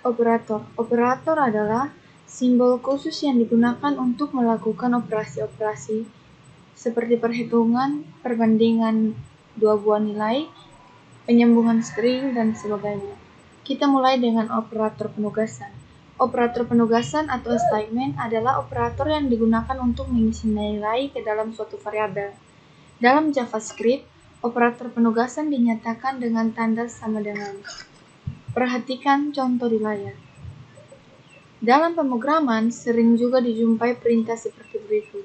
Operator. Operator adalah simbol khusus yang digunakan untuk melakukan operasi-operasi seperti perhitungan, perbandingan dua buah nilai, penyambungan string, dan sebagainya. Kita mulai dengan operator penugasan. Operator penugasan atau assignment adalah operator yang digunakan untuk mengisi nilai ke dalam suatu variabel. Dalam JavaScript, operator penugasan dinyatakan dengan tanda sama dengan. Perhatikan contoh di layar. Dalam pemrograman, sering juga dijumpai perintah seperti berikut.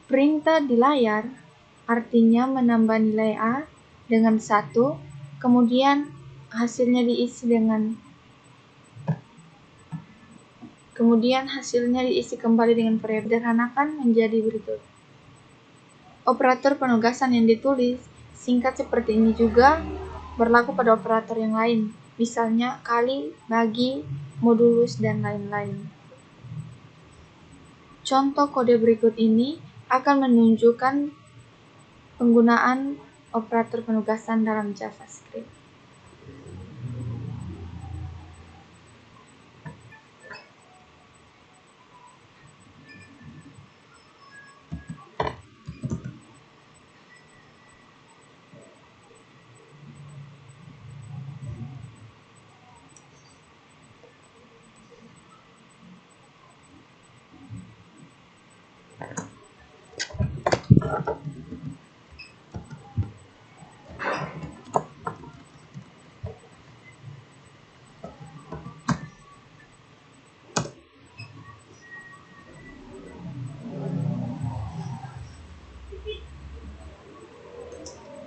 Perintah di layar artinya menambah nilai A dengan 1, kemudian hasilnya diisi kembali dengan variabel. Sederhanakan menjadi berikut. Operator penugasan yang ditulis singkat seperti ini juga berlaku pada operator yang lain, misalnya kali, bagi, modulus, dan lain-lain. Contoh kode berikut ini akan menunjukkan penggunaan operator penugasan dalam JavaScript.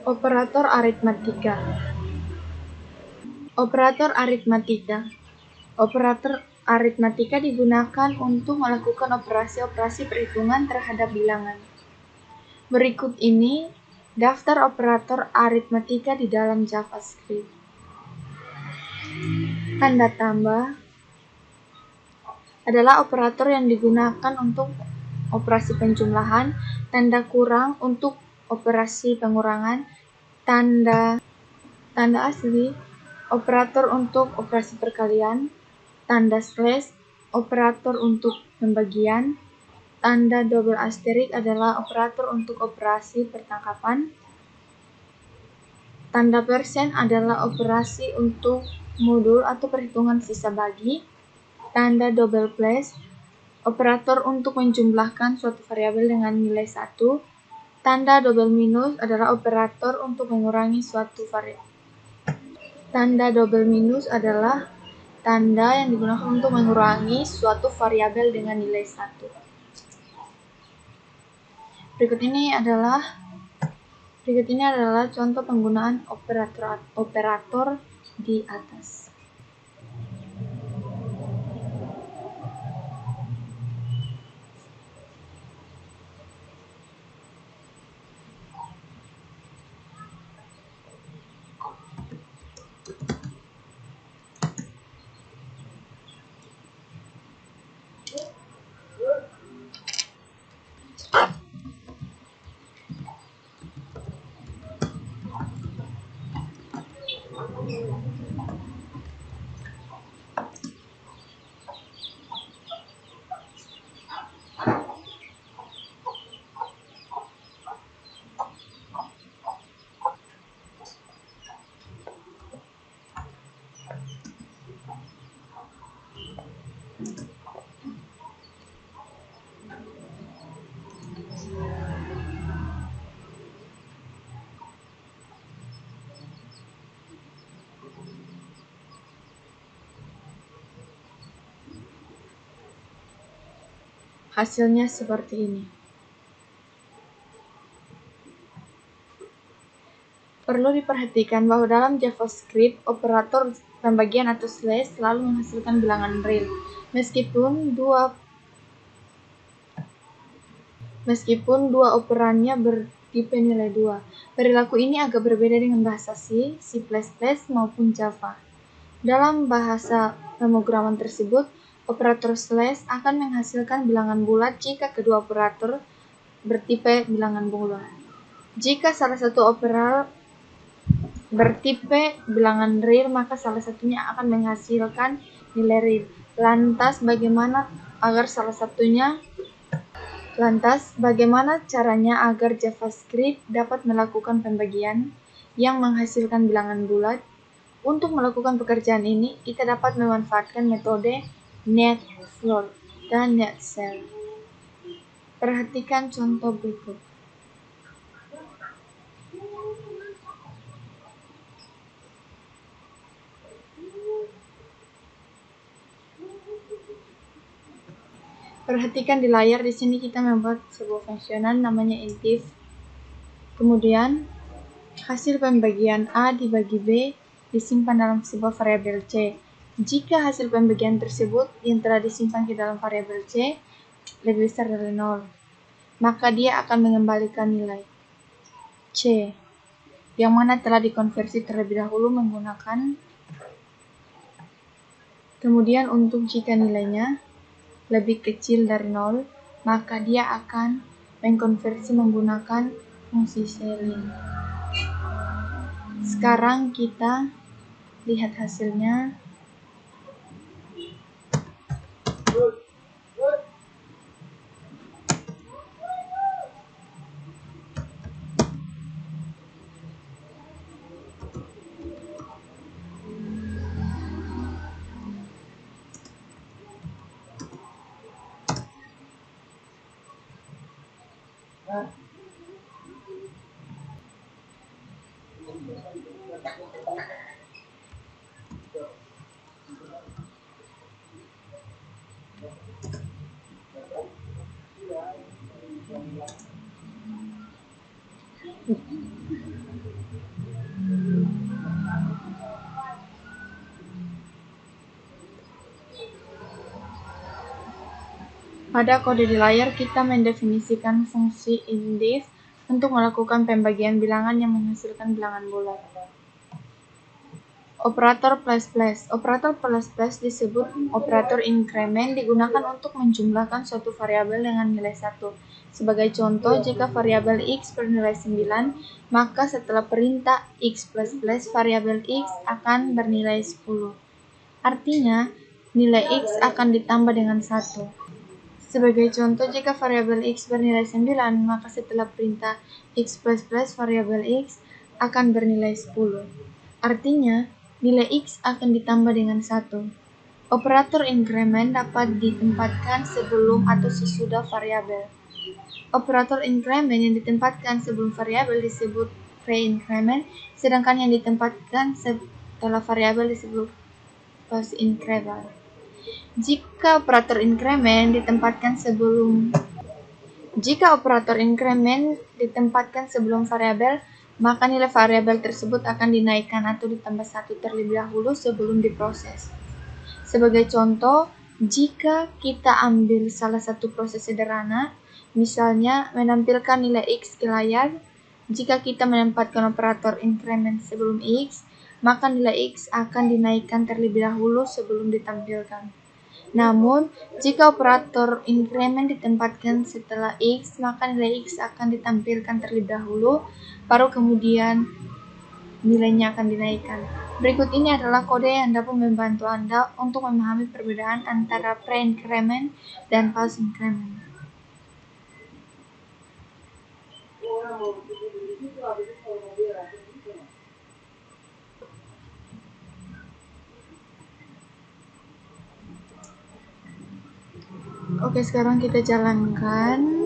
Operator aritmatika. Operator aritmatika. Operator aritmatika digunakan untuk melakukan operasi-operasi perhitungan terhadap bilangan. Berikut ini daftar operator aritmatika di dalam JavaScript. Tanda tambah adalah operator yang digunakan untuk operasi penjumlahan, tanda kurang untuk operasi pengurangan, tanda asli, operator untuk operasi perkalian, tanda slash, operator untuk pembagian, tanda double asterisk adalah operator untuk operasi pertangkapan, tanda persen adalah operasi untuk modul atau perhitungan sisa bagi, tanda double plus, operator untuk menjumlahkan suatu variabel dengan nilai 1, tanda double minus adalah operator untuk mengurangi suatu variabel. Tanda double minus adalah tanda yang digunakan untuk mengurangi suatu variabel dengan nilai 1. Berikut ini adalah contoh penggunaan operator di atas. Hasilnya seperti ini. Perlu diperhatikan bahwa dalam JavaScript, operator pembagian atau slash selalu menghasilkan bilangan real, meskipun dua operannya bertipe nilai 2. Perilaku ini agak berbeda dengan bahasa C, C++, maupun Java. Dalam bahasa pemrograman tersebut, operator slash akan menghasilkan bilangan bulat jika kedua operator bertipe bilangan bulat. Jika salah satu bertipe bilangan real, maka salah satunya akan menghasilkan nilai real. Lantas bagaimana caranya agar JavaScript dapat melakukan pembagian yang menghasilkan bilangan bulat? Untuk melakukan pekerjaan ini, kita dapat memanfaatkan metode netFloor dan netcell. Perhatikan contoh berikut. Perhatikan di layar, di sini kita membuat sebuah fungsional namanya intif. Kemudian hasil pembagian A dibagi B disimpan dalam sebuah variabel C. Jika hasil pembagian tersebut yang telah disimpan ke dalam variabel C lebih besar dari 0, maka dia akan mengembalikan nilai C, yang mana telah dikonversi terlebih dahulu menggunakan. Kemudian untuk jika nilainya lebih kecil dari 0, maka dia akan mengkonversi menggunakan fungsi selling. Sekarang kita lihat hasilnya. Pada kode di layar, kita mendefinisikan fungsi indif untuk melakukan pembagian bilangan yang menghasilkan bilangan bulat. Operator plus plus. Operator plus plus disebut operator increment, digunakan untuk menjumlahkan suatu variabel dengan nilai 1. Sebagai contoh, jika variabel x bernilai 9, maka setelah perintah x plus plus, variabel x akan bernilai 10. Artinya, nilai x akan ditambah dengan 1. Sebagai contoh, jika variabel x bernilai 9, maka setelah perintah x plus plus, variabel x akan bernilai 10. Artinya, nilai x akan ditambah dengan 1. Operator increment dapat ditempatkan sebelum atau sesudah variabel. Operator increment yang ditempatkan sebelum variabel disebut pre-increment, sedangkan yang ditempatkan setelah variabel disebut post-increment. Jika operator increment ditempatkan sebelum variabel, maka nilai variabel tersebut akan dinaikkan atau ditambah 1 terlebih dahulu sebelum diproses. Sebagai contoh, jika kita ambil salah satu proses sederhana, misalnya menampilkan nilai x ke layar, jika kita menempatkan operator increment sebelum x, maka nilai x akan dinaikkan terlebih dahulu sebelum ditampilkan. Namun, jika operator increment ditempatkan setelah x, maka nilai x akan ditampilkan terlebih dahulu, baru kemudian nilainya akan dinaikkan. Berikut ini adalah kode yang dapat membantu Anda untuk memahami perbedaan antara pre-increment dan post-increment. Oke, sekarang kita jalankan.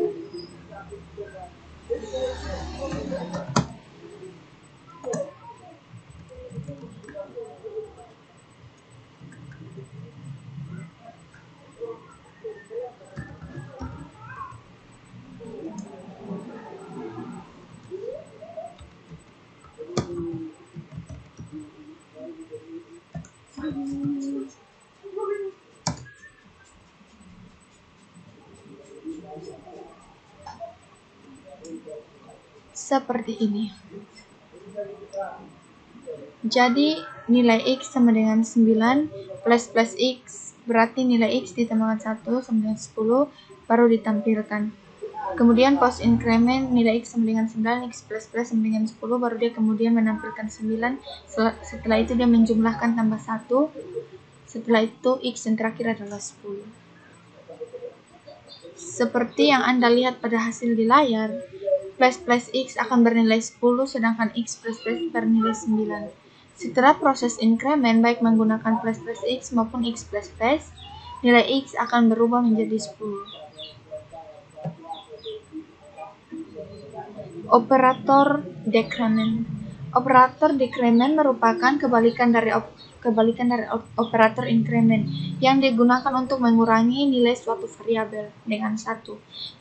Seperti ini. Jadi nilai x sama dengan 9 plus x berarti nilai x ditambahkan 1 sama dengan 10 baru ditampilkan. Kemudian post increment nilai X sama dengan 9, X plus plus sama dengan 10, baru dia kemudian menampilkan 9. Setelah itu dia menjumlahkan tambah 1. Setelah itu X yang terakhir adalah 10. Seperti yang Anda lihat pada hasil di layar, plus plus X akan bernilai 10, sedangkan X plus plus bernilai 9. Setelah proses increment, baik menggunakan plus plus X maupun X plus plus, nilai X akan berubah menjadi 10. Operator decrement. Operator decrement merupakan kebalikan dari operator increment yang digunakan untuk mengurangi nilai suatu variabel dengan 1.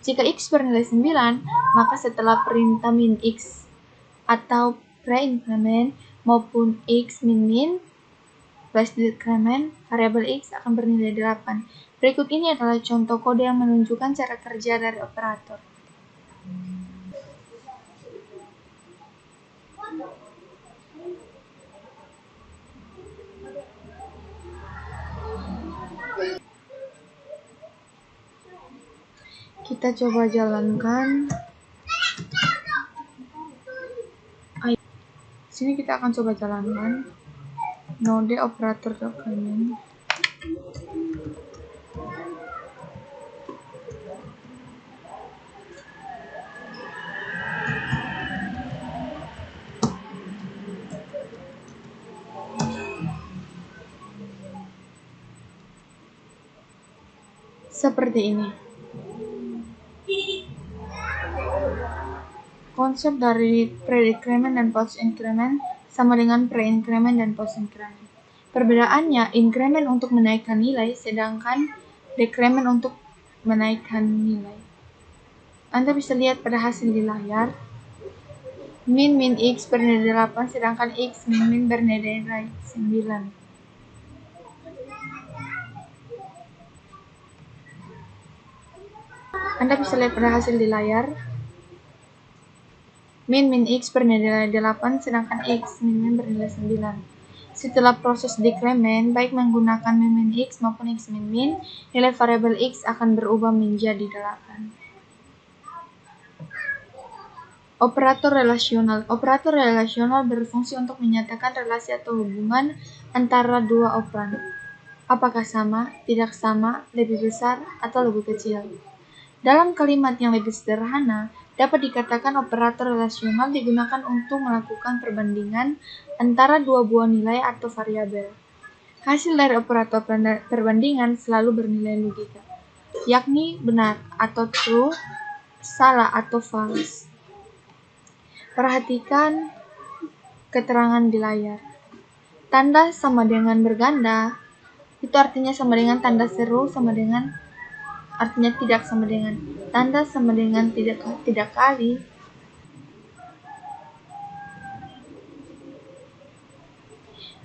Jika X bernilai 9, maka setelah perintah min X atau pre-increment maupun X min plus decrement, variabel X akan bernilai 8. Berikut ini adalah contoh kode yang menunjukkan cara kerja dari operator. Kita coba jalankan. Sini kita akan coba jalankan node operator decrement. Seperti ini. Konsep dari pre-decrement dan post-increment sama dengan pre-increment dan post-increment. Perbedaannya, increment untuk menaikkan nilai, sedangkan decrement untuk menaikkan nilai. Anda bisa lihat pada hasil di layar, min X bernilai 8, sedangkan X min bernilai 9. Anda bisa lihat pada hasil di layar, min X bernilai 8, sedangkan X min bernilai 9. Setelah proses decrement, baik menggunakan min X maupun X min, nilai variabel X akan berubah menjadi 8. Operator relasional. Operator relasional berfungsi untuk menyatakan relasi atau hubungan antara dua operan. Apakah sama, tidak sama, lebih besar, atau lebih kecil. Dalam kalimat yang lebih sederhana, dapat dikatakan operator relasional digunakan untuk melakukan perbandingan antara dua buah nilai atau variabel. Hasil dari operator perbandingan selalu bernilai logika, yakni benar atau true, salah atau false. Perhatikan keterangan di layar. Tanda sama dengan berganda, itu artinya sama dengan tanda seru sama dengan artinya tidak sama dengan. Tanda sama dengan tidak kali,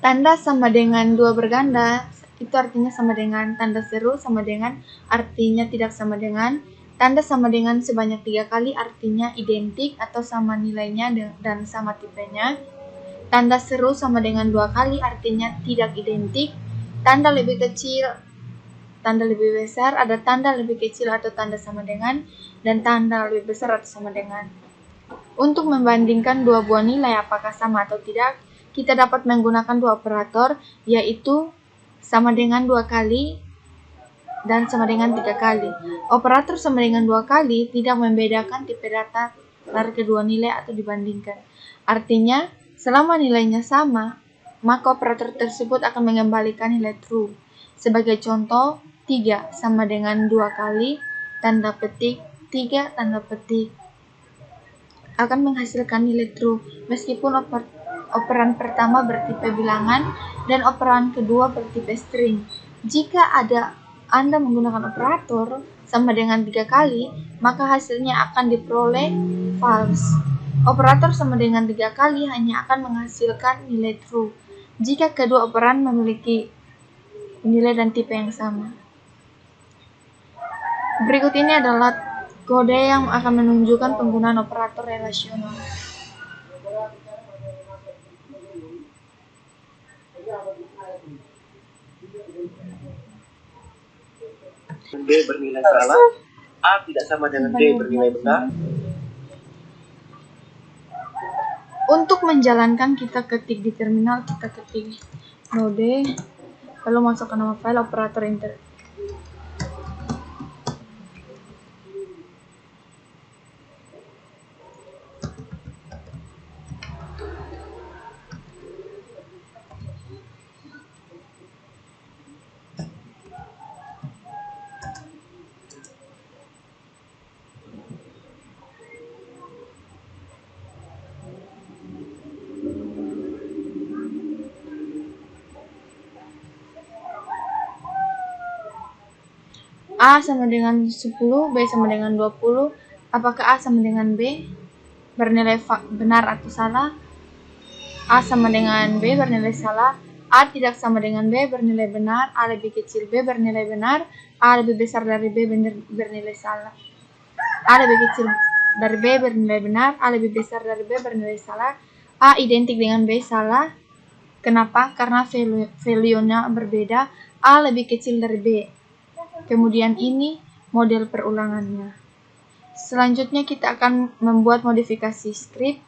tanda sama dengan dua berganda, itu artinya sama dengan. Tanda seru sama dengan artinya tidak sama dengan. Tanda sama dengan sebanyak 3 kali artinya identik atau sama nilainya dan sama tipenya. Tanda seru sama dengan 2 kali artinya tidak identik. Tanda lebih kecil, tanda lebih besar, ada tanda lebih kecil atau tanda sama dengan, dan tanda lebih besar atau sama dengan. Untuk membandingkan dua buah nilai apakah sama atau tidak, kita dapat menggunakan dua operator, yaitu sama dengan 2 kali dan sama dengan 3 kali. Operator sama dengan 2 kali tidak membedakan tipe data dari kedua nilai atau dibandingkan. Artinya, selama nilainya sama, maka operator tersebut akan mengembalikan nilai true. Sebagai contoh, 3 sama dengan 2 kali, tanda petik, 3 tanda petik, akan menghasilkan nilai true, meskipun operan pertama bertipe bilangan dan operan kedua bertipe string. Jika Anda menggunakan operator sama dengan 3 kali, maka hasilnya akan diperoleh false. Operator sama dengan 3 kali hanya akan menghasilkan nilai true jika kedua operan memiliki nilai dan tipe yang sama. Berikut ini adalah kode yang akan menunjukkan penggunaan operator relasional. B bernilai salah A tidak sama dengan B bernilai benar. Untuk menjalankan, kita ketik di terminal, kita ketik node, lalu masukkan nama file, operator enter. A sama dengan 10, B sama dengan 20. Apakah A sama dengan B? Bernilai benar atau salah? A sama dengan B bernilai salah. A tidak sama dengan B bernilai benar. A lebih kecil B bernilai benar. A lebih besar dari B bernilai salah. A lebih kecil dari B bernilai benar. A lebih besar dari B bernilai salah. A identik dengan B salah. Kenapa? Karena value-nya berbeda. A lebih kecil dari B. Kemudian ini model perulangannya. Selanjutnya kita akan membuat modifikasi script.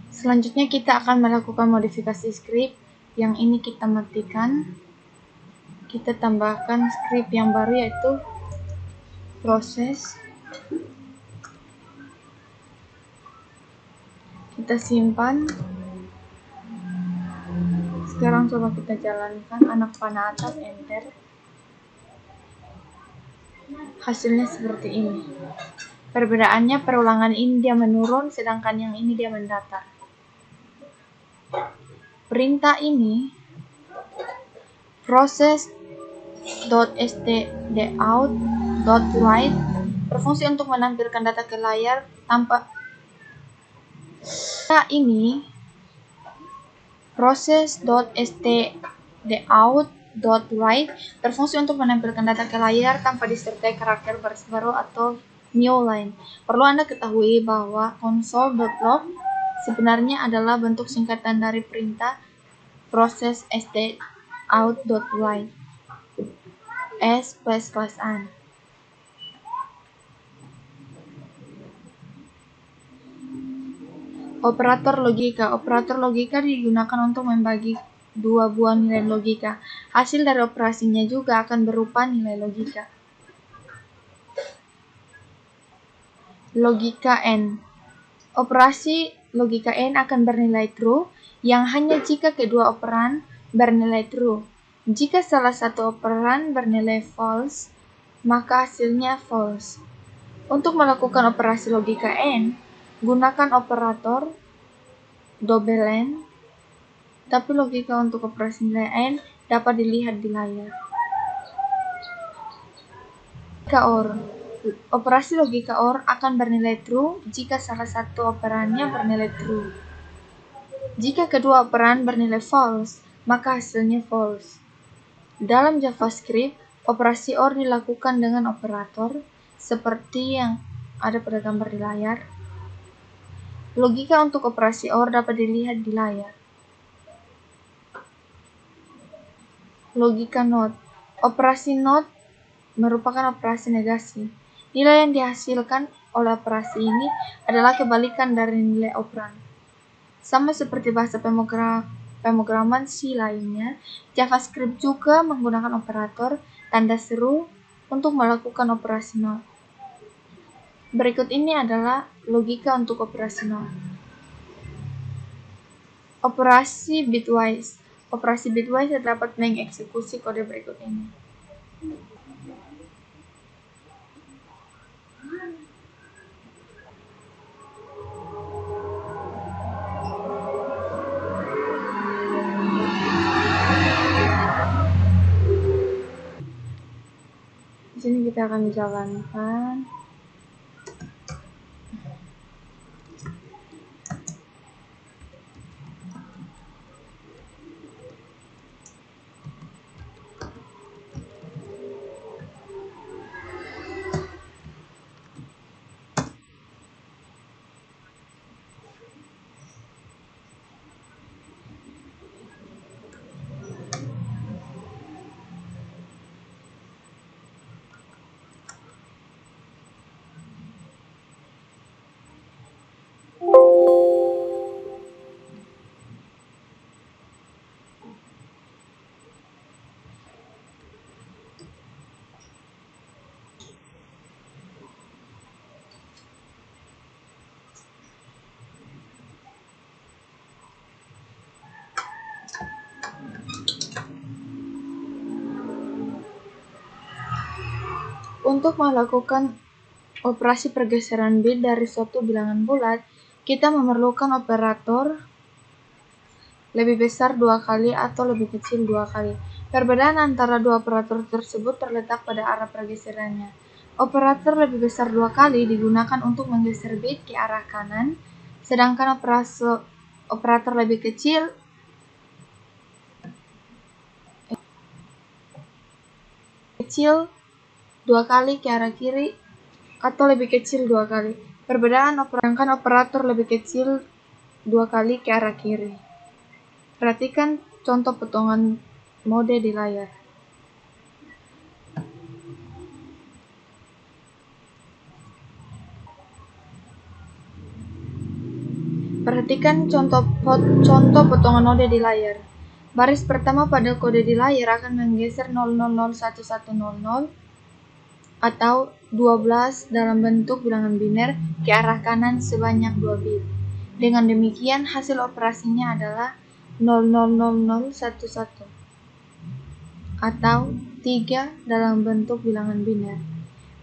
Selanjutnya kita akan melakukan modifikasi script. Yang ini kita matikan. Kita tambahkan script yang baru, yaitu proses. Kita simpan. Sekarang coba kita jalankan, anak panah atas, enter. Hasilnya seperti ini. Perbedaannya, perulangan ini dia menurun, sedangkan yang ini dia mendatar. Perintah ini process.stdout.write berfungsi untuk menampilkan data ke layar tanpa ini process.stdout.write berfungsi untuk menampilkan data ke layar tanpa disertai karakter baris baru atau new line. Perlu Anda ketahui bahwa console.log sebenarnya adalah bentuk singkatan dari perintah process.stdout.write s++an. Operator logika. Operator logika digunakan untuk membagi dua buah nilai logika. Hasil dari operasinya juga akan berupa nilai logika. Logika N. Operasi logika N akan bernilai true yang hanya jika kedua operan bernilai true. Jika salah satu operan bernilai false, maka hasilnya false. Untuk melakukan operasi logika N, gunakan operator double N, tapi logika untuk operasi nilai N dapat dilihat di layar. Logika OR. Operasi logika OR akan bernilai true jika salah satu operannya bernilai true. Jika kedua operan bernilai false, maka hasilnya false. Dalam JavaScript, operasi OR dilakukan dengan operator seperti yang ada pada gambar di layar. Logika untuk operasi OR dapat dilihat di layar. Logika NOT. Operasi NOT merupakan operasi negasi. Nilai yang dihasilkan oleh operasi ini adalah kebalikan dari nilai operan. Sama seperti bahasa pemrograman C lainnya, JavaScript juga menggunakan operator tanda seru untuk melakukan operasi NOT. Berikut ini adalah logika untuk operasi NOT. Operasi bitwise. Operasi bitwise dapat mengeksekusi kode berikut ini. Di sini kita akan jalankan. Untuk melakukan operasi pergeseran bit dari suatu bilangan bulat, kita memerlukan operator lebih besar 2 kali atau lebih kecil 2 kali. Perbedaan antara dua operator tersebut terletak pada arah pergeserannya. Operator lebih besar 2 kali digunakan untuk menggeser bit ke arah kanan, sedangkan operator lebih kecil 2 kali ke arah kiri atau lebih kecil 2 kali. Perbedaan operator lebih kecil 2 kali ke arah kiri. Perhatikan contoh potongan mode di layar. Perhatikan contoh potongan node di layar. Baris pertama pada kode di layar akan menggeser 000110 atau 12 dalam bentuk bilangan biner ke arah kanan sebanyak 2 bit. Dengan demikian, hasil operasinya adalah 000011 atau 3 dalam bentuk bilangan biner.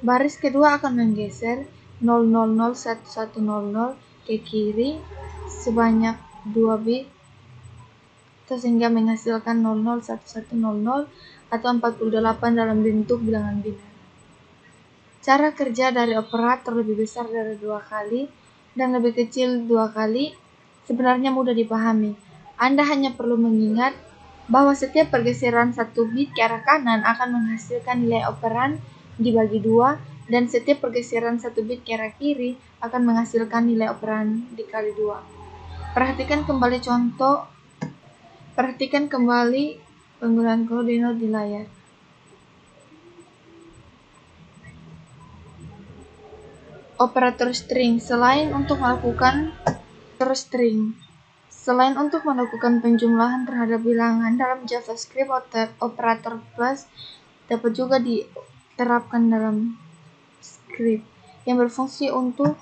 Baris kedua akan menggeser 000110 ke kiri sebanyak 2 bit sehingga menghasilkan 001100 atau 48 dalam bentuk bilangan biner. Cara kerja dari operator lebih besar dari 2 kali dan lebih kecil 2 kali sebenarnya mudah dipahami. Anda hanya perlu mengingat bahwa setiap pergeseran 1 bit ke arah kanan akan menghasilkan nilai operan dibagi 2, dan setiap pergeseran 1 bit ke arah kiri akan menghasilkan nilai operan dikali 2. Perhatikan kembali penggunaan koordinat di layar. Operator string. Selain untuk melakukan penjumlahan terhadap bilangan dalam JavaScript, operator plus dapat juga diterapkan dalam script yang berfungsi untuk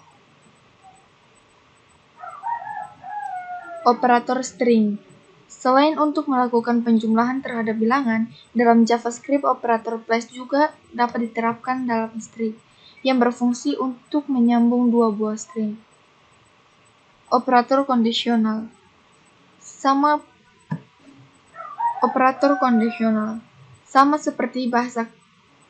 operator string. Selain untuk melakukan penjumlahan terhadap bilangan, dalam JavaScript operator plus juga dapat diterapkan dalam string yang berfungsi untuk menyambung dua buah string. Operator kondisional. Sama seperti bahasa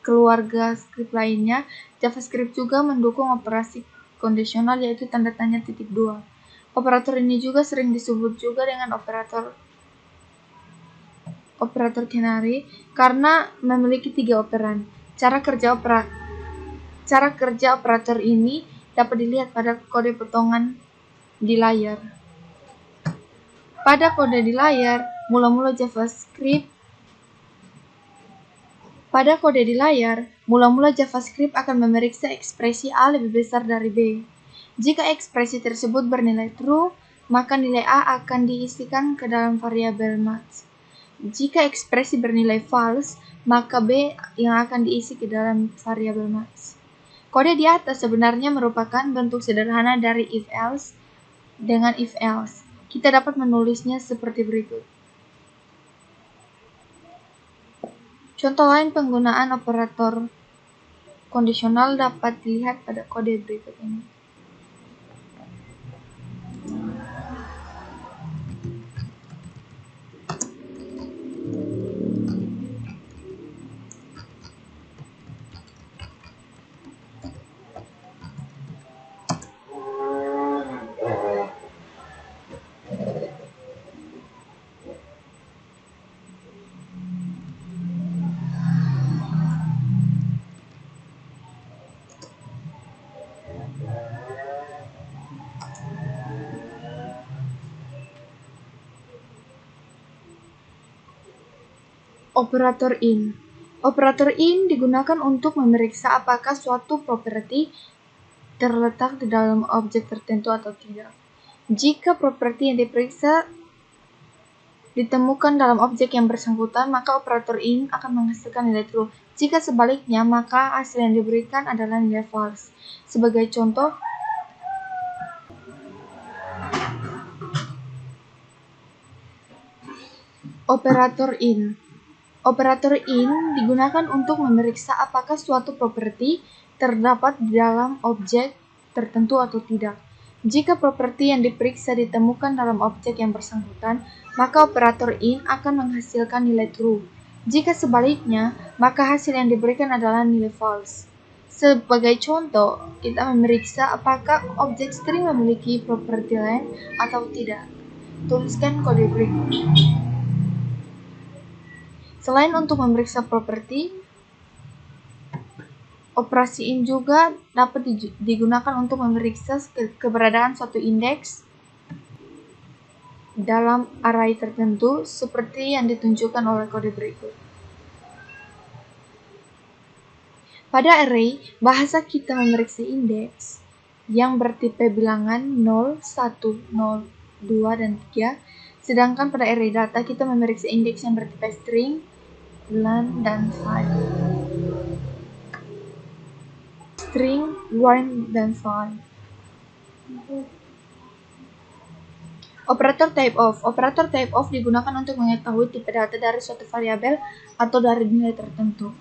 keluarga script lainnya, JavaScript juga mendukung operasi kondisional, yaitu tanda tanya titik 2. Operator ini juga sering disebut juga dengan operator canary karena memiliki 3 operan. Cara kerja operator ini dapat dilihat pada kode potongan di layar. Pada kode di layar, mula-mula JavaScript akan memeriksa ekspresi A lebih besar dari B. Jika ekspresi tersebut bernilai true, maka nilai A akan diisikan ke dalam variabel max. Jika ekspresi bernilai false, maka B yang akan diisi ke dalam variabel max. Kode di atas sebenarnya merupakan bentuk sederhana dari if-else dengan if-else. Kita dapat menulisnya seperti berikut. Contoh lain penggunaan operator kondisional dapat dilihat pada kode berikut ini. Operator in. Operator in digunakan untuk memeriksa apakah suatu properti terletak di dalam objek tertentu atau tidak. Jika properti yang diperiksa ditemukan dalam objek yang bersangkutan, maka operator in akan menghasilkan nilai true. Jika sebaliknya, maka hasil yang diberikan adalah nilai false. Sebagai contoh, operator in. Operator in digunakan untuk memeriksa apakah suatu properti terdapat di dalam objek tertentu atau tidak. Jika properti yang diperiksa ditemukan dalam objek yang bersangkutan, maka operator in akan menghasilkan nilai true. Jika sebaliknya, maka hasil yang diberikan adalah nilai false. Sebagai contoh, kita memeriksa apakah objek string memiliki properti length atau tidak. Tuliskan kode berikut. Selain untuk memeriksa properti, operasi in juga dapat digunakan untuk memeriksa keberadaan suatu indeks dalam array tertentu seperti yang ditunjukkan oleh kode berikut. Pada array, bahasa kita memeriksa indeks yang bertipe bilangan 0, 1, 0, 2, dan 3, sedangkan pada array data kita memeriksa indeks yang bertipe string, len, dan file. String, len, dan file. Operator type of. Operator type of digunakan untuk mengetahui tipe data dari suatu variabel atau dari nilai tertentu.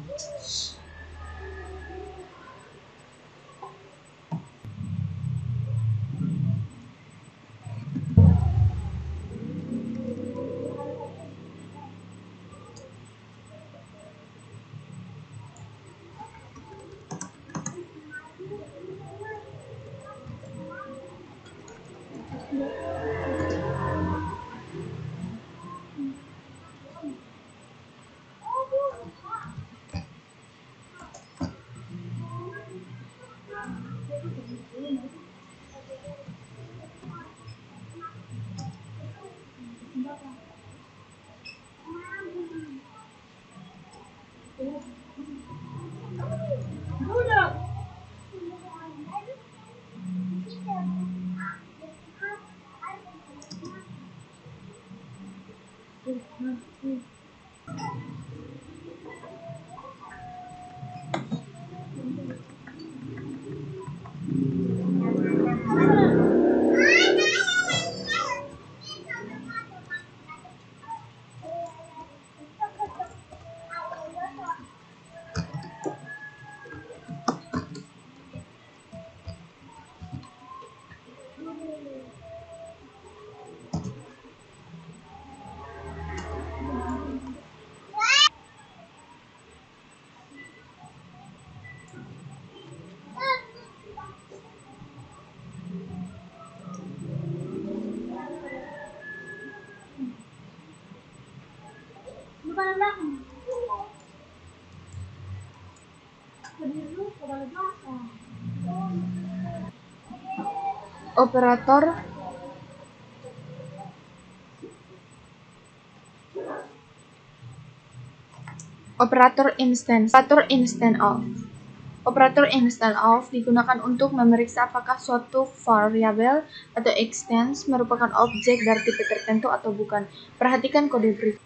Operator instance. Operator instance of digunakan untuk memeriksa apakah suatu variabel atau instance merupakan objek dari tipe tertentu atau bukan. Perhatikan kode berikut.